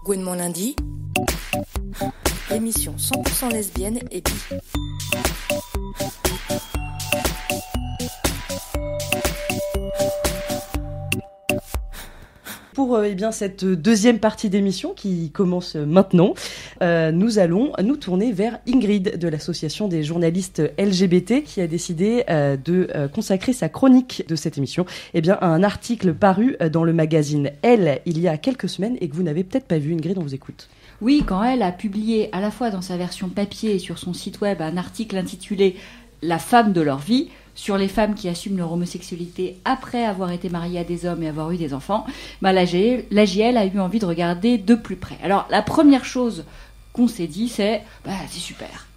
Gouinement lundi, émission 100% lesbienne et bi. Pour cette deuxième partie d'émission qui commence maintenant, nous allons nous tourner vers Ingrid de l'association des journalistes LGBT qui a décidé de consacrer sa chronique de cette émission à un article paru dans le magazine Elle il y a quelques semaines et que vous n'avez peut-être pas vu. Ingrid, on vous écoute. Oui, quand Elle a publié à la fois dans sa version papier et sur son site web un article intitulé « La femme de leur vie », sur les femmes qui assument leur homosexualité après avoir été mariées à des hommes et avoir eu des enfants, l'AJL a eu envie de regarder de plus près. Alors, la première chose qu'on s'est dit, c'est super.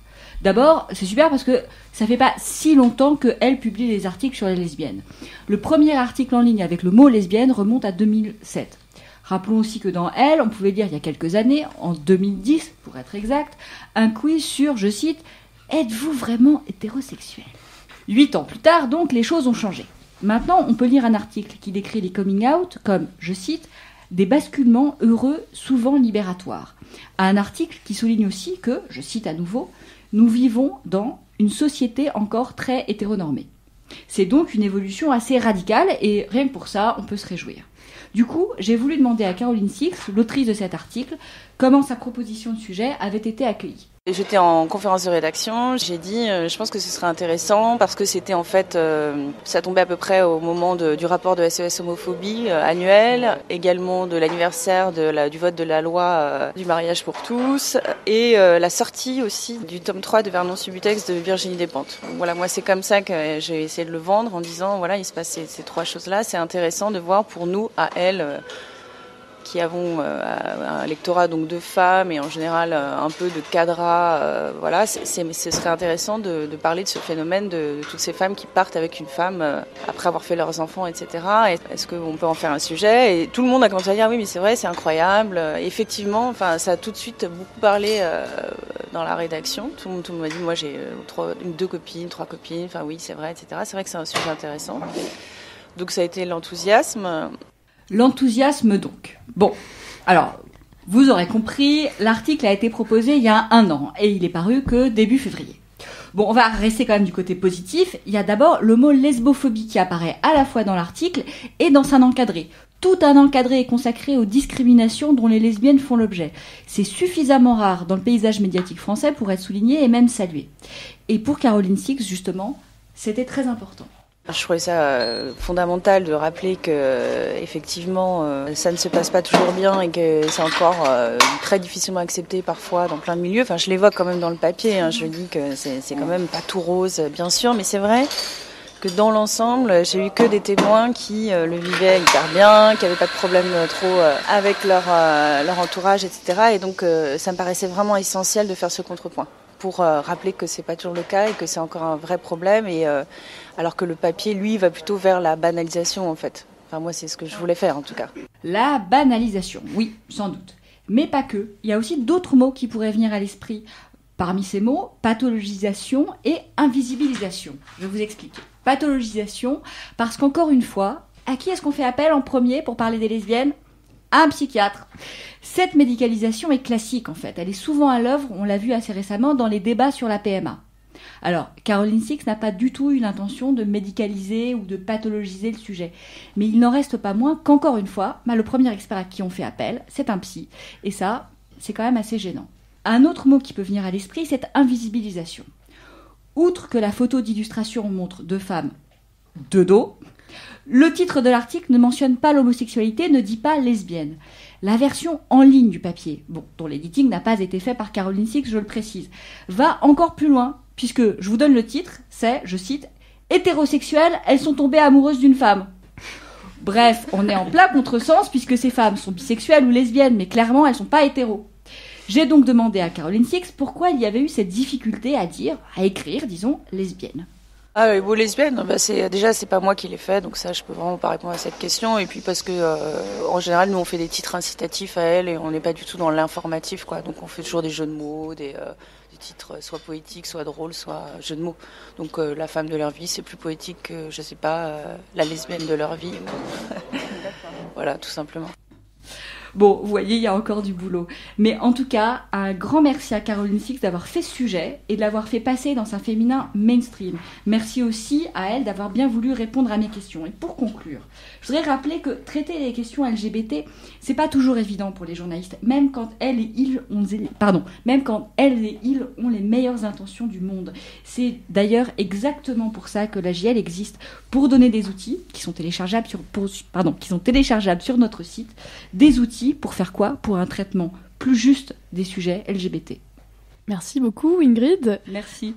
D'abord, c'est super parce que ça fait pas si longtemps qu'elle publie les articles sur les lesbiennes. Le premier article en ligne avec le mot lesbienne remonte à 2007. Rappelons aussi que dans Elle, on pouvait lire il y a quelques années, en 2010 pour être exact, un quiz sur, je cite, « Êtes-vous vraiment hétérosexuel ?» 8 ans plus tard, donc, les choses ont changé. Maintenant, on peut lire un article qui décrit les coming out comme, je cite, « des basculements heureux, souvent libératoires ». Un article qui souligne aussi que, je cite à nouveau, « nous vivons dans une société encore très hétéronormée ». C'est donc une évolution assez radicale et rien que pour ça, on peut se réjouir. Du coup, j'ai voulu demander à Caroline Six, l'autrice de cet article, comment sa proposition de sujet avait été accueillie. J'étais en conférence de rédaction, j'ai dit je pense que ce serait intéressant parce que c'était en fait, ça tombait à peu près au moment du rapport de SOS homophobie annuel, également de l'anniversaire du vote de la loi du mariage pour tous et la sortie aussi du tome 3 de Vernon Subutex de Virginie Despentes. Donc, voilà, moi c'est comme ça que j'ai essayé de le vendre en disant voilà, il se passe ces trois choses-là, c'est intéressant de voir pour nous, à Elle, qui avons un lectorat donc de femmes et en général un peu de cadras, voilà, ce serait intéressant de parler de ce phénomène de toutes ces femmes qui partent avec une femme après avoir fait leurs enfants, etc. Et est-ce qu'on peut en faire un sujet ? Et tout le monde a commencé à dire oui, mais c'est vrai, c'est incroyable. Effectivement, enfin, ça a tout de suite beaucoup parlé dans la rédaction. Tout le monde m'a dit, moi j'ai 2 copines, 3 copines, enfin oui, c'est vrai, etc. C'est vrai que c'est un sujet intéressant. Donc ça a été l'enthousiasme. L'enthousiasme donc. Bon, alors, vous aurez compris, l'article a été proposé il y a 1 an et il est paru que début février. Bon, on va rester quand même du côté positif. Il y a d'abord le mot lesbophobie qui apparaît à la fois dans l'article et dans un encadré. Tout un encadré est consacré aux discriminations dont les lesbiennes font l'objet. C'est suffisamment rare dans le paysage médiatique français pour être souligné et même salué. Et pour Caroline Six, justement, c'était très important. Je trouvais ça fondamental de rappeler que effectivement ça ne se passe pas toujours bien et que c'est encore très difficilement accepté parfois dans plein de milieux. Enfin, je l'évoque quand même dans le papier. Je dis que c'est quand même pas tout rose, bien sûr, mais c'est vrai que dans l'ensemble, j'ai eu que des témoins qui le vivaient hyper bien, qui n'avaient pas de problème trop avec leur entourage, etc. Et donc ça me paraissait vraiment essentiel de faire ce contrepoint pour rappeler que c'est pas toujours le cas et que c'est encore un vrai problème, et alors que le papier, lui, va plutôt vers la banalisation, en fait. Enfin, moi, c'est ce que je voulais faire, en tout cas. La banalisation, oui, sans doute. Mais pas que. Il y a aussi d'autres mots qui pourraient venir à l'esprit. Parmi ces mots, pathologisation et invisibilisation. Je vais vous expliquer. Pathologisation, parce qu'encore une fois, à qui est-ce qu'on fait appel en premier pour parler des lesbiennes ? Un psychiatre. Cette médicalisation est classique en fait. Elle est souvent à l'œuvre, on l'a vu assez récemment, dans les débats sur la PMA. Alors, Caroline Six n'a pas du tout eu l'intention de médicaliser ou de pathologiser le sujet. Mais il n'en reste pas moins qu'encore une fois, le premier expert à qui on fait appel, c'est un psy. Et ça, c'est quand même assez gênant. Un autre mot qui peut venir à l'esprit, c'est invisibilisation. Outre que la photo d'illustration montre 2 femmes de dos, le titre de l'article ne mentionne pas l'homosexualité, ne dit pas lesbienne. La version en ligne du papier, dont l'éditing n'a pas été fait par Caroline Six, je le précise, va encore plus loin, puisque je vous donne le titre, c'est, je cite, « Hétérosexuelles, elles sont tombées amoureuses d'une femme ». Bref, on est en plein contresens, puisque ces femmes sont bisexuelles ou lesbiennes, mais clairement, elles sont pas hétéros. J'ai donc demandé à Caroline Six pourquoi il y avait eu cette difficulté à écrire, disons, lesbienne. Ah oui, lesbienne, c'est pas moi qui l'ai fait, donc ça je peux vraiment pas répondre à cette question. Et puis parce que en général nous on fait des titres incitatifs à Elle et on n'est pas du tout dans l'informatif, quoi. Donc on fait toujours des jeux de mots, des titres soit poétiques, soit drôles, soit jeux de mots. Donc la femme de leur vie, c'est plus poétique que, je sais pas, la lesbienne de leur vie. Voilà, tout simplement. Bon, vous voyez, il y a encore du boulot. Mais en tout cas, un grand merci à Caroline Six d'avoir fait ce sujet et de l'avoir fait passer dans un féminin mainstream. Merci aussi à elle d'avoir bien voulu répondre à mes questions. Et pour conclure, je voudrais rappeler que traiter les questions LGBT, c'est pas toujours évident pour les journalistes, même quand elles et ils ont les meilleures intentions du monde. C'est d'ailleurs exactement pour ça que la JL existe, pour donner des outils qui sont téléchargeables sur notre site, des outils pour faire quoi ? Pour un traitement plus juste des sujets LGBT. Merci beaucoup Ingrid. Merci.